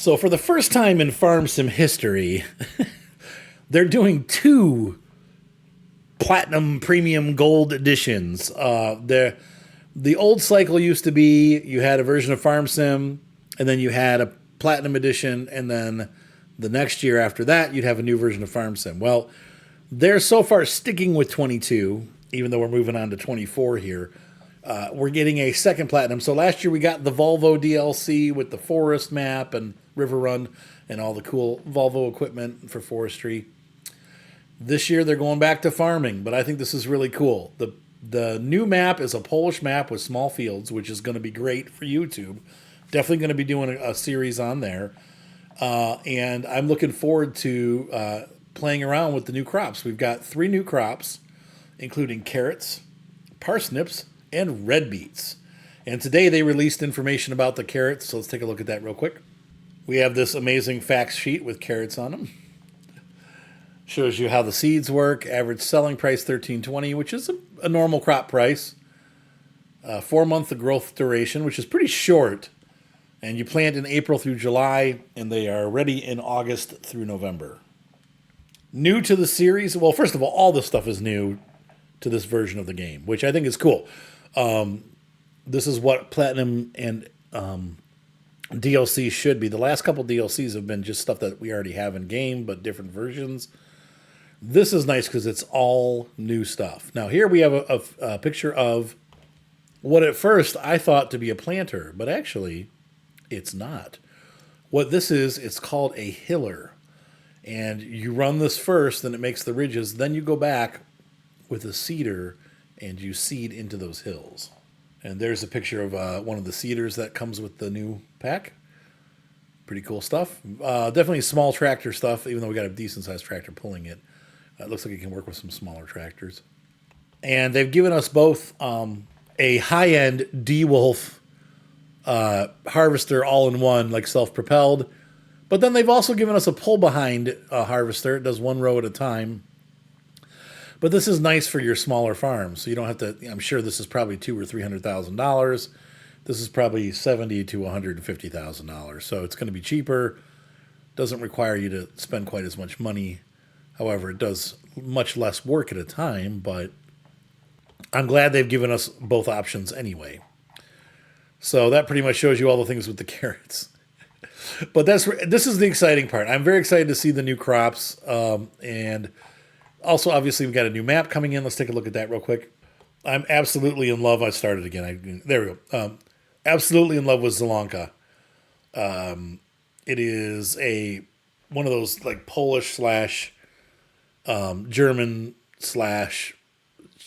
So for the first time in Farm Sim history, they're doing two platinum premium gold editions. The old cycle used to be you had a version of Farm Sim, and then you had a platinum edition, and then the next year after that you'd have a new version of Farm Sim. Well, they're so far sticking with 22, even though we're moving on to 24 here. We're getting a second platinum. So last year we got the Volvo DLC with the forest map and River Run and all the cool Volvo equipment for forestry. This year they're going back to farming, but I think this is really cool. The new map is a Polish map with small fields, which is going to be great for YouTube. Definitely going to be doing a series on there. And I'm looking forward to playing around with the new crops. We've got 3 new crops, including carrots, parsnips, and red beets. And today they released information about the carrots, so let's take a look at that real quick. We have this amazing facts sheet with carrots on them. Shows you how the seeds work. Average selling price $13.20, which is a normal crop price. 4-month growth duration, which is pretty short. And you plant in April through July, and they are ready in August through November. New to the series, well, first of all this stuff is new to this version of the game, which I think is cool. This is what Platinum and DLC should be. The last couple DLCs have been just stuff that we already have in game, but different versions. This is nice because it's all new stuff. Now here we have a picture of what at first I thought to be a planter, but actually it's not. What this is, it's called a hiller. And you run this first, then it makes the ridges. Then you go back with a seeder and you seed into those hills. And there's a picture of one of the seeders that comes with the new pack. Pretty cool stuff. Definitely small tractor stuff, even though we got a decent sized tractor pulling it. It looks like it can work with some smaller tractors. And they've given us both a high-end DeWolf harvester all-in-one, like self-propelled. But then they've also given us a pull-behind harvester. It does 1 row at a time. But this is nice for your smaller farms, so you don't have to. I'm sure this is probably $200,000 or $300,000. This is probably $70,000 to $150,000. So it's going to be cheaper. Doesn't require you to spend quite as much money. However, it does much less work at a time. But I'm glad they've given us both options anyway. So that pretty much shows you all the things with the carrots. But this is the exciting part. I'm very excited to see the new crops. And also, obviously, we've got a new map coming in. Let's take a look at that real quick. I'm absolutely in love. I started again. There we go. Absolutely in love with Zalanka. It is one of those like Polish slash German slash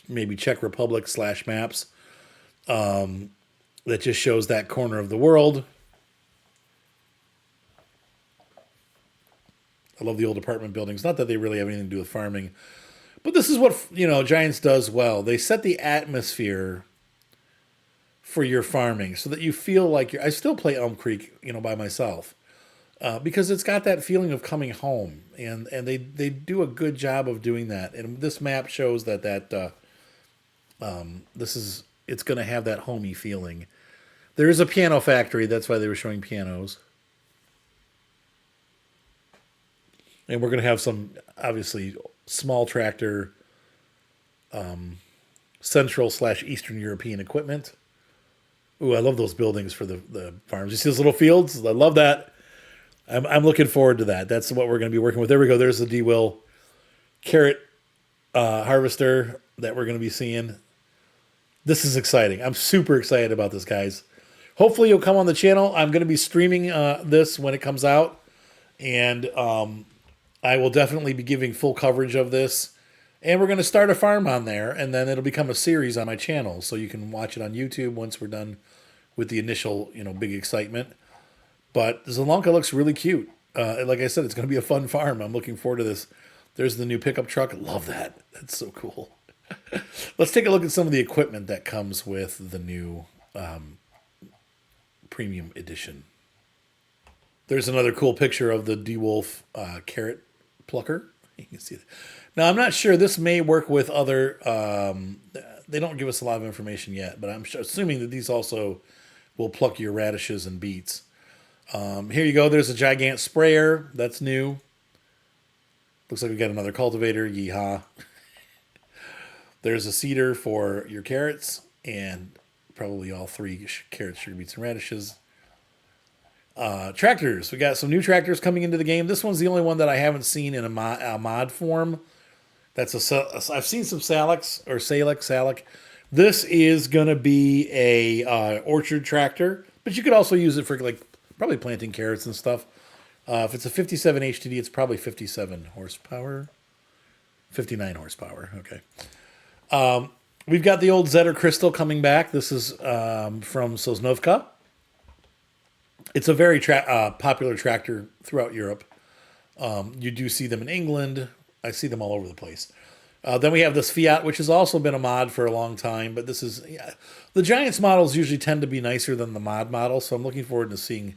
maybe Czech Republic slash maps that just shows that corner of the world. I love the old apartment buildings. Not that they really have anything to do with farming, but this is what Giants does well. They set the atmosphere for your farming so that you feel like I still play Elm Creek, by myself, because it's got that feeling of coming home, and they do a good job of doing that. And this map shows that it's going to have that homey feeling. There is a piano factory. That's why they were showing pianos. And we're going to have some, obviously, small tractor, Central / Eastern European equipment. Ooh, I love those buildings for the farms. You see those little fields? I love that. I'm looking forward to that. That's what we're going to be working with. There we go. There's the DeWolf carrot harvester that we're going to be seeing. This is exciting. I'm super excited about this, guys. Hopefully you'll come on the channel. I'm going to be streaming this when it comes out. And I will definitely be giving full coverage of this. And we're going to start a farm on there, and then it'll become a series on my channel. So you can watch it on YouTube once we're done with the initial, big excitement. But Zalanka looks really cute. Like I said, it's going to be a fun farm. I'm looking forward to this. There's the new pickup truck. I love that. That's so cool. Let's take a look at some of the equipment that comes with the new premium edition. There's another cool picture of the DeWolf carrot plucker. You can see that. Now, I'm not sure. This may work with other... they don't give us a lot of information yet, but I'm assuming that these also will pluck your radishes and beets. Here you go. There's a gigant sprayer. That's new. Looks like we got another cultivator. Yeehaw. There's a seeder for your carrots and probably all three carrots, sugar beets, and radishes. Tractors. We got some new tractors coming into the game. This one's the only one that I haven't seen in a mod form. I've seen some Salic. This is gonna be a orchard tractor, but you could also use it for like probably planting carrots and stuff. If it's a 57 HTD, it's probably 57 horsepower, 59 horsepower. Okay. We've got the old Zetter Crystal coming back. This is from Sosnovka. It's a very popular tractor throughout Europe. You do see them in England. I see them all over the place. Then we have this Fiat, which has also been a mod for a long time. But this is the Giants models usually tend to be nicer than the mod model, so I'm looking forward to seeing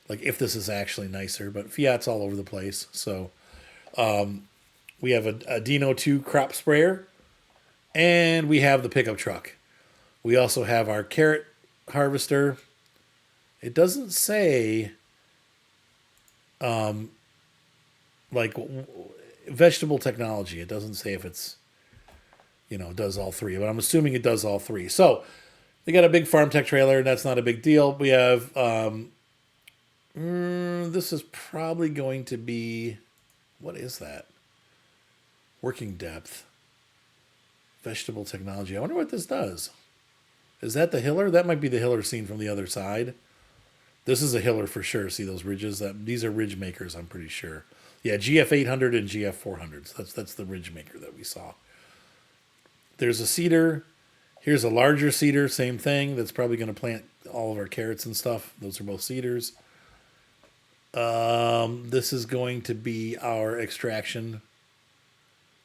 like if this is actually nicer. But Fiat's all over the place. So we have a Dino 2 crop sprayer, and we have the pickup truck. We also have our carrot harvester. It doesn't say like vegetable technology. It doesn't say if it's, does all three, but I'm assuming it does all three. So they got a big farm tech trailer, and that's not a big deal. We have, this is probably going to be, what is that? Working depth. Vegetable technology. I wonder what this does. Is that the hiller? That might be the hiller seen from the other side. This is a hiller for sure. See those ridges? These are ridge makers, I'm pretty sure. Yeah, GF 800 and GF 400. So that's the ridge maker that we saw. There's a seeder. Here's a larger seeder, same thing. That's probably going to plant all of our carrots and stuff. Those are both seeders. This is going to be our extraction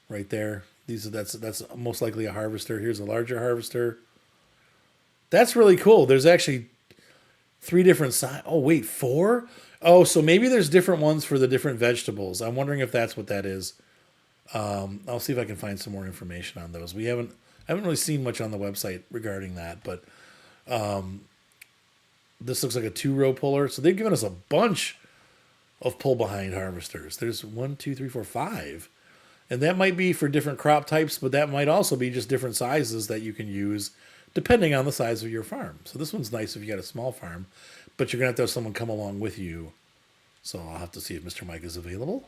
right there. That's most likely a harvester. Here's a larger harvester. That's really cool. There's actually 3 different sizes. Oh, wait, 4? Oh, so maybe there's different ones for the different vegetables. I'm wondering if that's what that is. I'll see if I can find some more information on those. I haven't really seen much on the website regarding that, but this looks like a 2-row puller. So they've given us a bunch of pull behind harvesters. There's 1, 2, 3, 4, 5. And that might be for different crop types, but that might also be just different sizes that you can use depending on the size of your farm. So this one's nice if you got a small farm, but you're going to have someone come along with you. So I'll have to see if Mr. Mike is available.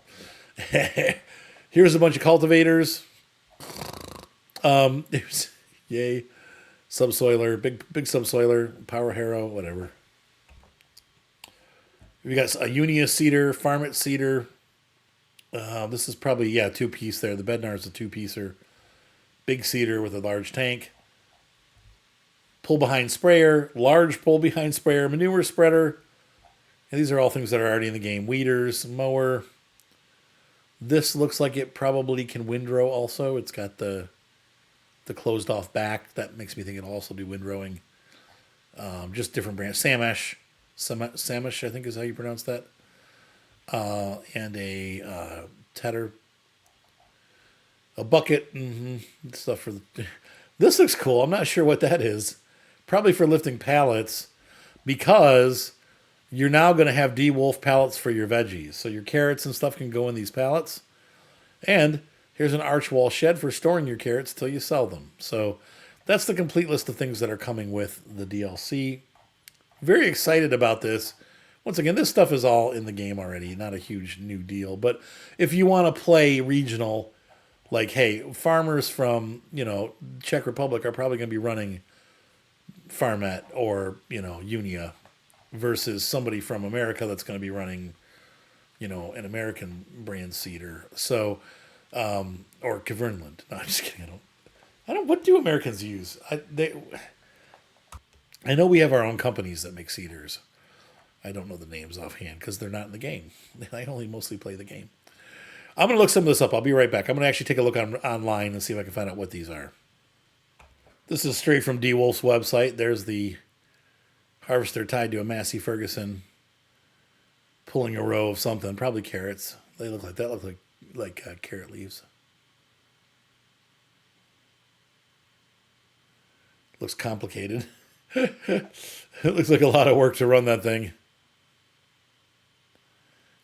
Here's a bunch of cultivators. Yay. Subsoiler, big subsoiler, power harrow, whatever. We got a Unia seeder, Farmit seeder. This is probably, 2-piece there. The Bednar's a 2-piecer. Big seeder with a large tank. Pull behind sprayer, large pull behind sprayer, manure spreader. And these are all things that are already in the game. Weeders, mower. This looks like it probably can windrow also. It's got the closed off back. That makes me think it'll also do windrowing. Just different brands. Samish, I think is how you pronounce that. And a tedder. A bucket. Stuff for this looks cool. I'm not sure what that is. Probably for lifting pallets, because you're now going to have DeWolf pallets for your veggies. So your carrots and stuff can go in these pallets. And here's an arch wall shed for storing your carrots till you sell them. So that's the complete list of things that are coming with the DLC. Very excited about this. Once again, this stuff is all in the game already. Not a huge new deal. But if you want to play regional, like, hey, farmers from, Czech Republic are probably going to be running Farmet or, Unia versus somebody from America that's going to be running, an American brand seeder. So, or Kverneland. No, I'm just kidding. What do Americans use? I know we have our own companies that make seeders. I don't know the names offhand because they're not in the game. I only mostly play the game. I'm going to look some of this up. I'll be right back. I'm going to actually take a look online and see if I can find out what these are. This is straight from DeWolf's website. There's the harvester tied to a Massey Ferguson pulling a row of something, probably carrots. They look like carrot leaves. Looks complicated. It looks like a lot of work to run that thing.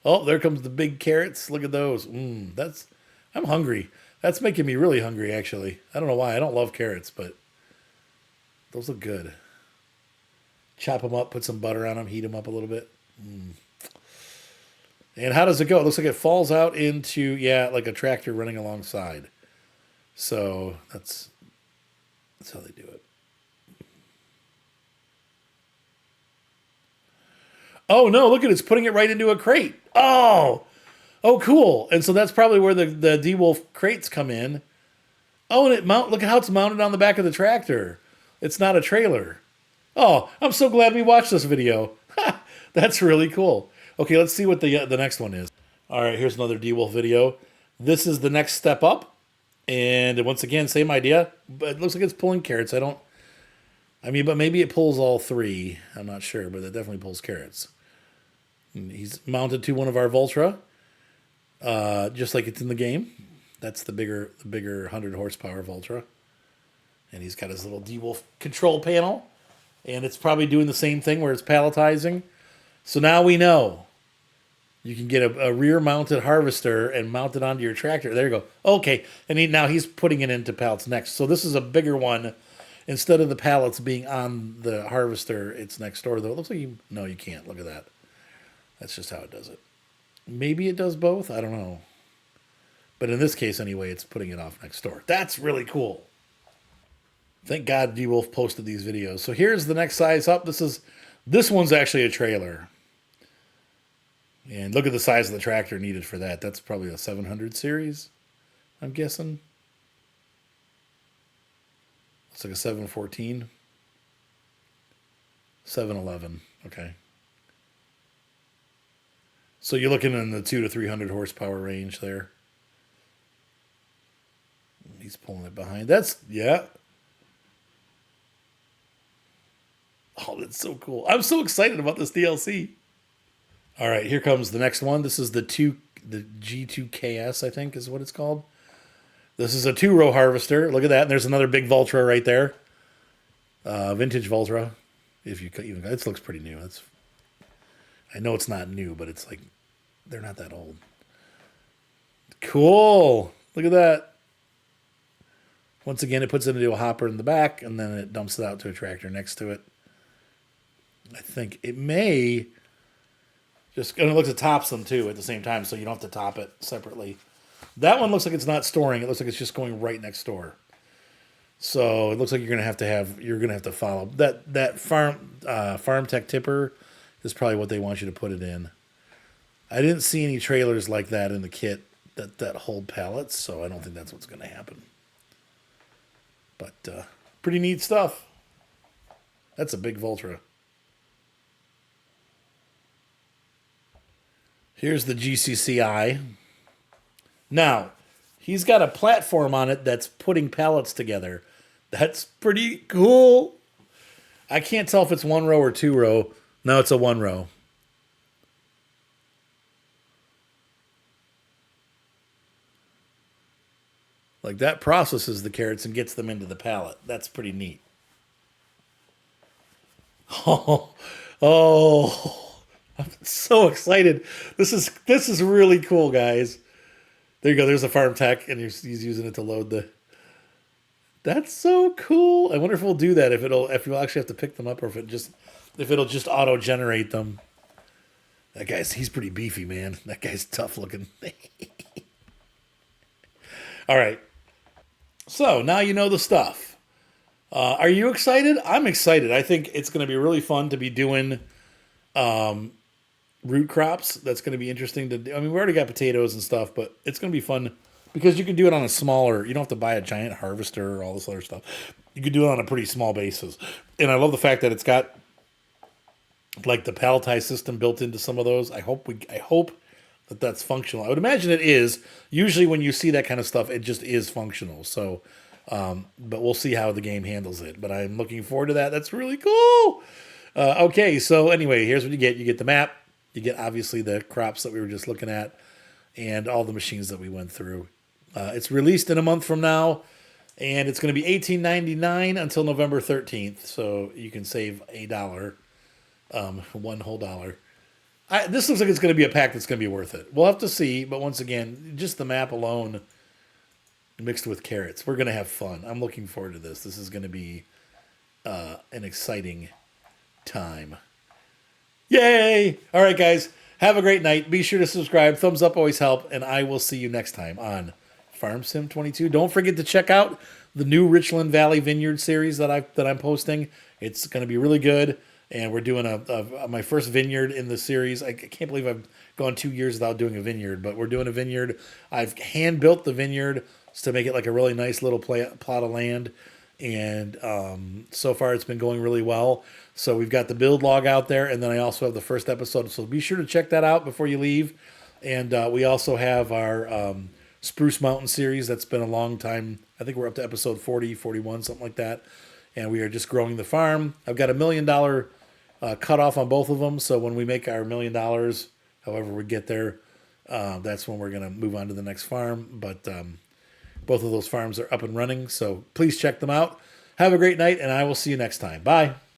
Oh, there comes the big carrots. Look at those. I'm hungry. That's making me really hungry, actually. I don't know why. I don't love carrots, but those look good. Chop them up, put some butter on them, heat them up a little bit. And how does it go? It looks like it falls out into, yeah, like a tractor running alongside. So that's how they do it. Oh no, look at it, it's putting it right into a crate. Oh, cool. And so that's probably where the DeWolf crates come in. Oh, and look at how it's mounted on the back of the tractor. It's not a trailer. Oh, I'm so glad we watched this video. That's really cool. Okay, let's see what the next one is. All right, here's another DeWolf video. This is the next step up. And once again, same idea, but it looks like it's pulling carrots. But maybe it pulls all three. I'm not sure, but it definitely pulls carrots. And he's mounted to one of our Voltra, just like it's in the game. That's the bigger 100 horsepower Voltra. And he's got his little DeWolf control panel. And it's probably doing the same thing where it's palletizing. So now we know. You can get a rear-mounted harvester and mount it onto your tractor. There you go. Okay, and now he's putting it into pallets next. So this is a bigger one. Instead of the pallets being on the harvester, it's next door. Though it looks like no, you can't. Look at that. That's just how it does it. Maybe it does both. I don't know. But in this case, anyway, it's putting it off next door. That's really cool. Thank God DeWolf posted these videos. So here's the next size up. This one's actually a trailer. And look at the size of the tractor needed for that. That's probably a 700 series, I'm guessing. It's like a 714. 711. Okay. So you're looking in the 200 to 300 horsepower range there. He's pulling it behind. Yeah. Oh, that's so cool. I'm so excited about this DLC. All right, here comes the next one. This is the G2KS, I think is what it's called. This is a 2-row harvester. Look at that. And there's another big Voltra right there. Vintage Voltra. If you even, it looks pretty new. I know it's not new, but it's like they're not that old. Cool. Look at that. Once again, it puts it into a hopper in the back, and then it dumps it out to a tractor next to it. I think it may just, and it looks at tops them too at the same time, so you don't have to top it separately. That one looks like it's not storing. It looks like it's just going right next door. So it looks like you're gonna have to follow that farm tech tipper is probably what they want you to put it in. I didn't see any trailers like that in the kit that hold pallets, so I don't think that's what's gonna happen. But pretty neat stuff. That's a big Voltra. Here's the GCCI. Now, he's got a platform on it that's putting pallets together. That's pretty cool. I can't tell if it's 1-row or 2-row. No, it's a 1-row. Like that processes the carrots and gets them into the pallet. That's pretty neat. Oh, I'm so excited. This is really cool, guys. There you go. There's a farm tech, and he's using it to load the. That's so cool. I wonder if we'll do that. If you'll actually have to pick them up, or if it'll just auto generate them. He's pretty beefy, man. That guy's tough looking. All right. So now you know the stuff. Are you excited? I'm excited. I think it's going to be really fun to be doing root crops. That's going to be interesting to do. I mean, we already got potatoes and stuff, but it's going to be fun because you can do it on a smaller, you don't have to buy a giant harvester or all this other stuff. You can do it on a pretty small basis. And I love the fact that it's got like the palletized system built into some of those. I hope that that's functional. I would imagine it is. Usually when you see that kind of stuff, it just is functional. So, but we'll see how the game handles it. But I'm looking forward to that. That's really cool. Okay, so anyway, here's what you get. You get the map. You get, obviously, the crops that we were just looking at and all the machines that we went through. It's released in a month from now, and it's going to be $18.99 until November 13th, so you can save $1, one whole dollar. This looks like it's going to be a pack that's going to be worth it. We'll have to see, but once again, just the map alone mixed with carrots, we're going to have fun. I'm looking forward to this. This is going to be an exciting time. Yay! All right, guys. Have a great night. Be sure to subscribe. Thumbs up always help, and I will see you next time on Farm Sim 22. Don't forget to check out the new Richland Valley Vineyard series that I'm posting. It's going to be really good, and we're doing my first vineyard in the series. I can't believe I've gone 2 years without doing a vineyard, but we're doing a vineyard. I've hand built the vineyard to make it like a really nice little plot of land, and so far it's been going really well. So we've got the build log out there, and then I also have the first episode. So be sure to check that out before you leave. And we also have our Spruce Mountain series. That's been a long time. I think we're up to episode 40, 41, something like that. And we are just growing the farm. I've got $1 million cutoff on both of them. So when we make our $1 million, however we get there, that's when we're going to move on to the next farm. But both of those farms are up and running. So please check them out. Have a great night, and I will see you next time. Bye.